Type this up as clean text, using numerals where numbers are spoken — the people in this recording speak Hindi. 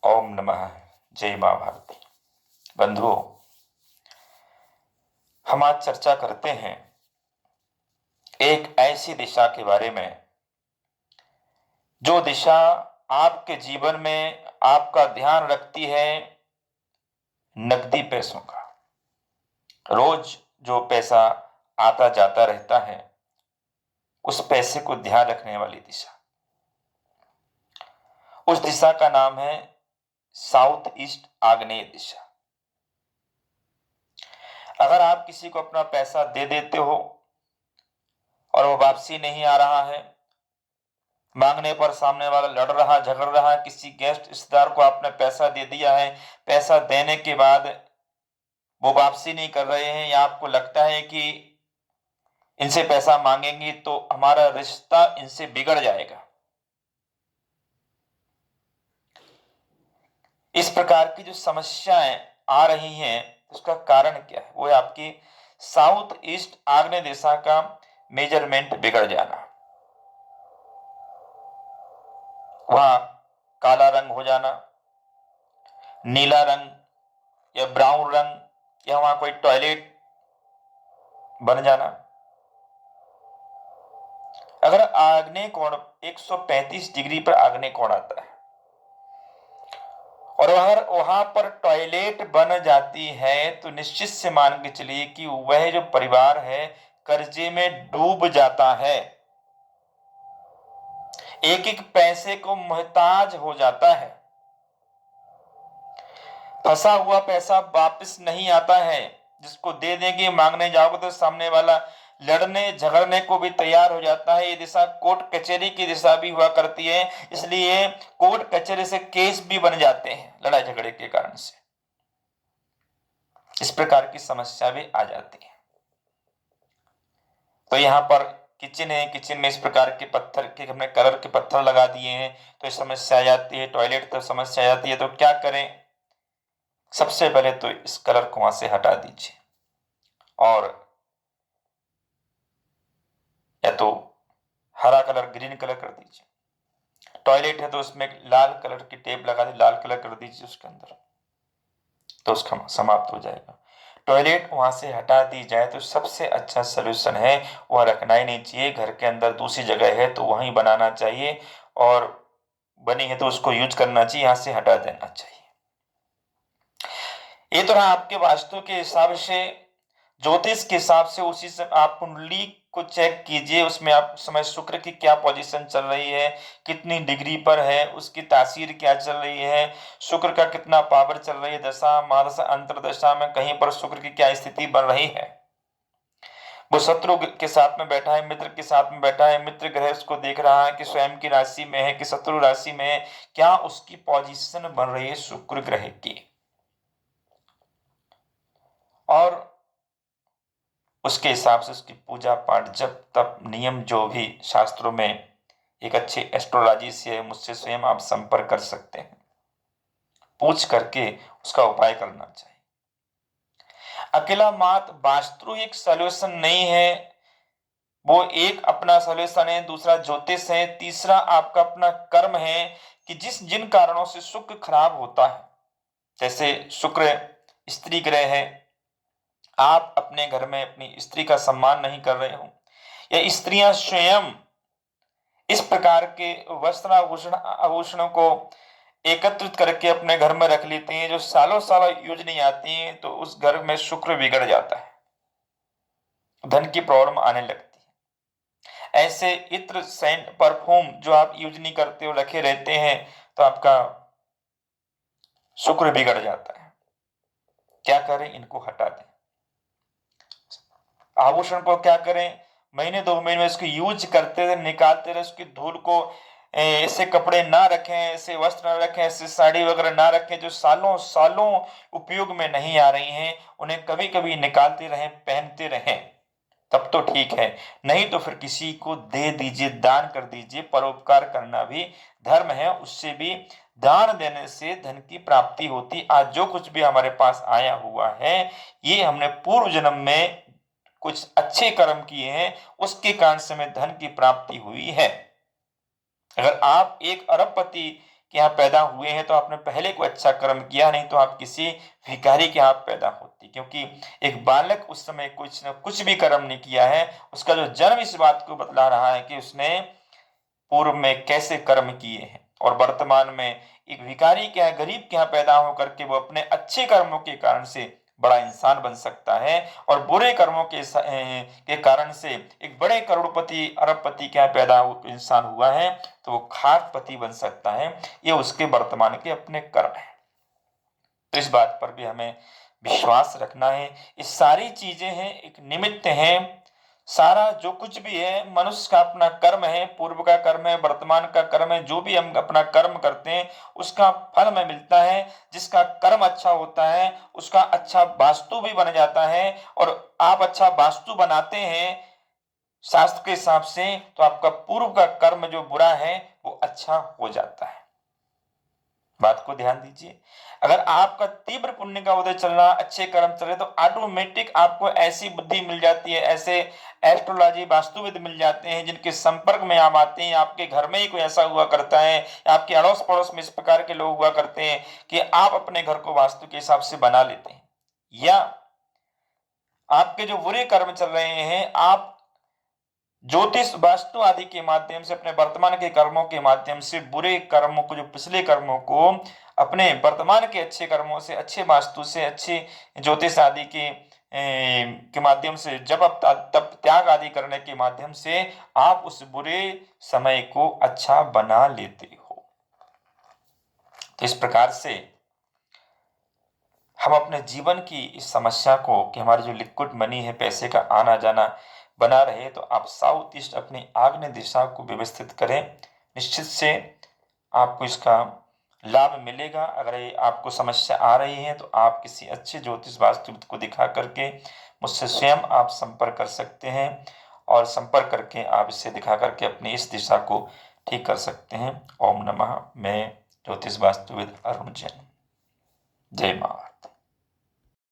ओम नमः। जय मां भारती। बंधुओं, हम आज चर्चा करते हैं एक ऐसी दिशा के बारे में जो दिशा आपके जीवन में आपका ध्यान रखती है नकदी पैसों का। रोज जो पैसा आता जाता रहता है उस पैसे को ध्यान रखने वाली दिशा, उस दिशा का नाम है साउथ ईस्ट, आग्नेय दिशा। अगर आप किसी को अपना पैसा दे देते हो और वो वापसी नहीं आ रहा है, मांगने पर सामने वाला लड़ रहा झगड़ रहा है, किसी गेस्ट रिश्तेदार को आपने पैसा दे दिया है, पैसा देने के बाद वो वापसी नहीं कर रहे हैं, या आपको लगता है कि इनसे पैसा मांगेंगे तो हमारा रिश्ता इनसे बिगड़ जाएगा, इस प्रकार की जो समस्याएं आ रही हैं उसका कारण क्या है? वो है आपकी साउथ ईस्ट, आग्नेय दिशा का मेजरमेंट बिगड़ जाना। वहां काला रंग हो जाना, नीला रंग या ब्राउन रंग, या वहां कोई टॉयलेट बन जाना। अगर आग्नेय कोण 135 डिग्री पर आग्नेय कोण आता है और अगर वहां पर टॉयलेट बन जाती है तो निश्चित से मान के चलिए कि वह जो परिवार है कर्जे में डूब जाता है, एक एक पैसे को मोहताज हो जाता है, फंसा हुआ पैसा वापस नहीं आता है। जिसको दे देंगे मांगने जाओगे तो सामने वाला लड़ने झगड़ने को भी तैयार हो जाता है। ये दिशा कोर्ट कचहरी की दिशा भी हुआ करती है, इसलिए कोर्ट कचहरी से केस भी बन जाते हैं लड़ाई झगड़े के कारण से। इस प्रकार की समस्या भी आ जाती है। तो यहाँ पर किचन है, किचन में इस प्रकार के पत्थर के हमने कलर के पत्थर लगा दिए हैं तो ये समस्या आ जाती है। टॉयलेट तो समस्या आ जाती है। तो क्या करें? सबसे पहले तो इस कलर को वहां से हटा दीजिए और या तो हरा कलर, ग्रीन कलर कर दीजिए। टॉयलेट है तो उसमें लाल कलर की टेप लगा दी, लाल कलर कर दीजिए उसके अंदर, तो उसका समाप्त हो जाएगा। टॉयलेट वहां से हटा दी जाए तो सबसे अच्छा सोल्यूशन है, वह रखना ही नहीं चाहिए। घर के अंदर दूसरी जगह है तो वहीं बनाना चाहिए, और बनी है तो उसको यूज करना चाहिए, यहां से हटा देना चाहिए। ये तो रहा आपके वास्तु के हिसाब से, ज्योतिष के हिसाब से। उसी से आप कुंडली को चेक कीजिए, उसमें आप समय शुक्र की क्या पोजीशन चल रही है, कितनी डिग्री पर है, उसकी तासीर क्या चल रही है, शुक्र का कितना पावर चल रही है, दशा महादशा अंतरदशा में कहीं पर शुक्र की क्या स्थिति बन रही है। वो शत्रु के साथ में बैठा है, मित्र के साथ में बैठा है, मित्र ग्रह उसको देख रहा है कि स्वयं की राशि में है कि शत्रु राशि में है, क्या उसकी पोजीशन बन रही है शुक्र ग्रह की। और उसके हिसाब से उसकी पूजा पाठ, जप तप, नियम जो भी शास्त्रों में, एक अच्छे एस्ट्रोलॉजी से मुझसे स्वयं आप संपर्क कर सकते हैं, पूछ करके उसका उपाय करना चाहिए। अकेला मात वास्तु एक सॉल्यूशन नहीं है, वो एक अपना सॉल्यूशन है, दूसरा ज्योतिष है, तीसरा आपका अपना कर्म है कि जिन कारणों से शुक्र खराब होता है। जैसे शुक्र स्त्री ग्रह है, आप अपने घर में अपनी स्त्री का सम्मान नहीं कर रहे हो, या स्त्रियां स्वयं इस प्रकार के वस्त्र आभूषणों को एकत्रित करके अपने घर में रख लेती हैं जो सालों सालों यूज नहीं आती हैं, तो उस घर में शुक्र बिगड़ जाता है, धन की प्रॉब्लम आने लगती है। ऐसे इत्र, सेंट, परफ्यूम जो आप यूज नहीं करते हो, रखे रहते हैं, तो आपका शुक्र बिगड़ जाता है। क्या करें? इनको हटा दें। आभूषण को क्या करें? महीने 2 महीने में इसको यूज करते रहे, निकालते रहे, उसकी धूल को, ऐसे कपड़े ना रखें, ऐसे वस्त्र ना रखें, ऐसे साड़ी वगैरह ना रखें जो सालों सालों उपयोग में नहीं आ रही हैं, उन्हें कभी कभी निकालते रहें, पहनते रहें, तब तो ठीक है। नहीं तो फिर किसी को दे दीजिए, दान कर दीजिए। परोपकार करना भी धर्म है, उससे भी दान देने से धन की प्राप्ति होती। आज जो कुछ भी हमारे पास आया हुआ है, ये हमने पूर्व जन्म में कुछ अच्छे कर्म किए हैं, उसके कारण से हमें धन की प्राप्ति हुई है। अगर आप एक अरबपति के यहाँ पैदा हुए हैं तो आपने पहले कोई अच्छा कर्म किया, नहीं तो आप किसी भिखारी के यहाँ पैदा होती। क्योंकि एक बालक उस समय कुछ न कुछ भी कर्म नहीं किया है, उसका जो जन्म इस बात को बतला रहा है कि उसने पूर्व में कैसे कर्म किए हैं। और वर्तमान में एक भिखारी के यहाँ, गरीब के यहाँ पैदा होकर के वो अपने अच्छे कर्मों के कारण से बड़ा इंसान बन सकता है, और बुरे कर्मों के कारण से एक बड़े करोड़पति अरबपति के यहाँ पैदा इंसान हुआ है तो वो खाकपति बन सकता है। ये उसके वर्तमान के अपने कर्म है। तो इस बात पर भी हमें विश्वास रखना है। ये सारी चीजें हैं, एक निमित्त है। सारा जो कुछ भी है मनुष्य का अपना कर्म है, पूर्व का कर्म है, वर्तमान का कर्म है। जो भी हम अपना कर्म करते हैं उसका फल हमें मिलता है। जिसका कर्म अच्छा होता है उसका अच्छा वास्तु भी बन जाता है, और आप अच्छा वास्तु बनाते हैं शास्त्र के हिसाब से तो आपका पूर्व का कर्म जो बुरा है वो अच्छा हो जाता है। बात को ध्यान दीजिए। अगर आपका तीव्र पुण्य का उदय चल रहा, अच्छे कर्म चल रहे, तो ऑटोमेटिक आपको ऐसी बुद्धि मिल जाती है, ऐसे एस्ट्रोलॉजी वास्तुविद मिल जाते हैं जिनके संपर्क में आप आते हैं। आपके घर में ही कोई ऐसा हुआ करता है, आपके अड़ोस पड़ोस में इस प्रकार के लोग हुआ करते हैं कि आप अपने घर को वास्तु के हिसाब से बना लेते हैं, या आपके जो बुरे कर्म चल रहे हैं आप ज्योतिष वास्तु आदि के माध्यम से अपने वर्तमान के कर्मों के माध्यम से बुरे कर्मों को, जो पिछले कर्मों को अपने वर्तमान के अच्छे कर्मों से, अच्छे वास्तु से, अच्छे ज्योतिष आदि के माध्यम से जब अब तब त्याग आदि करने के माध्यम से आप उस बुरे समय को अच्छा बना लेते हो। तो इस प्रकार से हम अपने जीवन की इस समस्या को, कि हमारी जो लिक्विड मनी है, पैसे का आना जाना बना रहे, तो आप साउथ ईस्ट अपनी आग्नेय दिशा को व्यवस्थित करें। निश्चित से आपको इसका लाभ मिलेगा। अगर ये आपको समस्या आ रही है तो आप किसी अच्छे ज्योतिष वास्तुविद को दिखा करके मुझसे स्वयं आप संपर्क कर सकते हैं, और संपर्क करके आप इससे दिखा करके अपनी इस दिशा को ठीक कर सकते हैं। ओम नमः। मैं ज्योतिष वास्तुविद अरुण जैन। जय मां।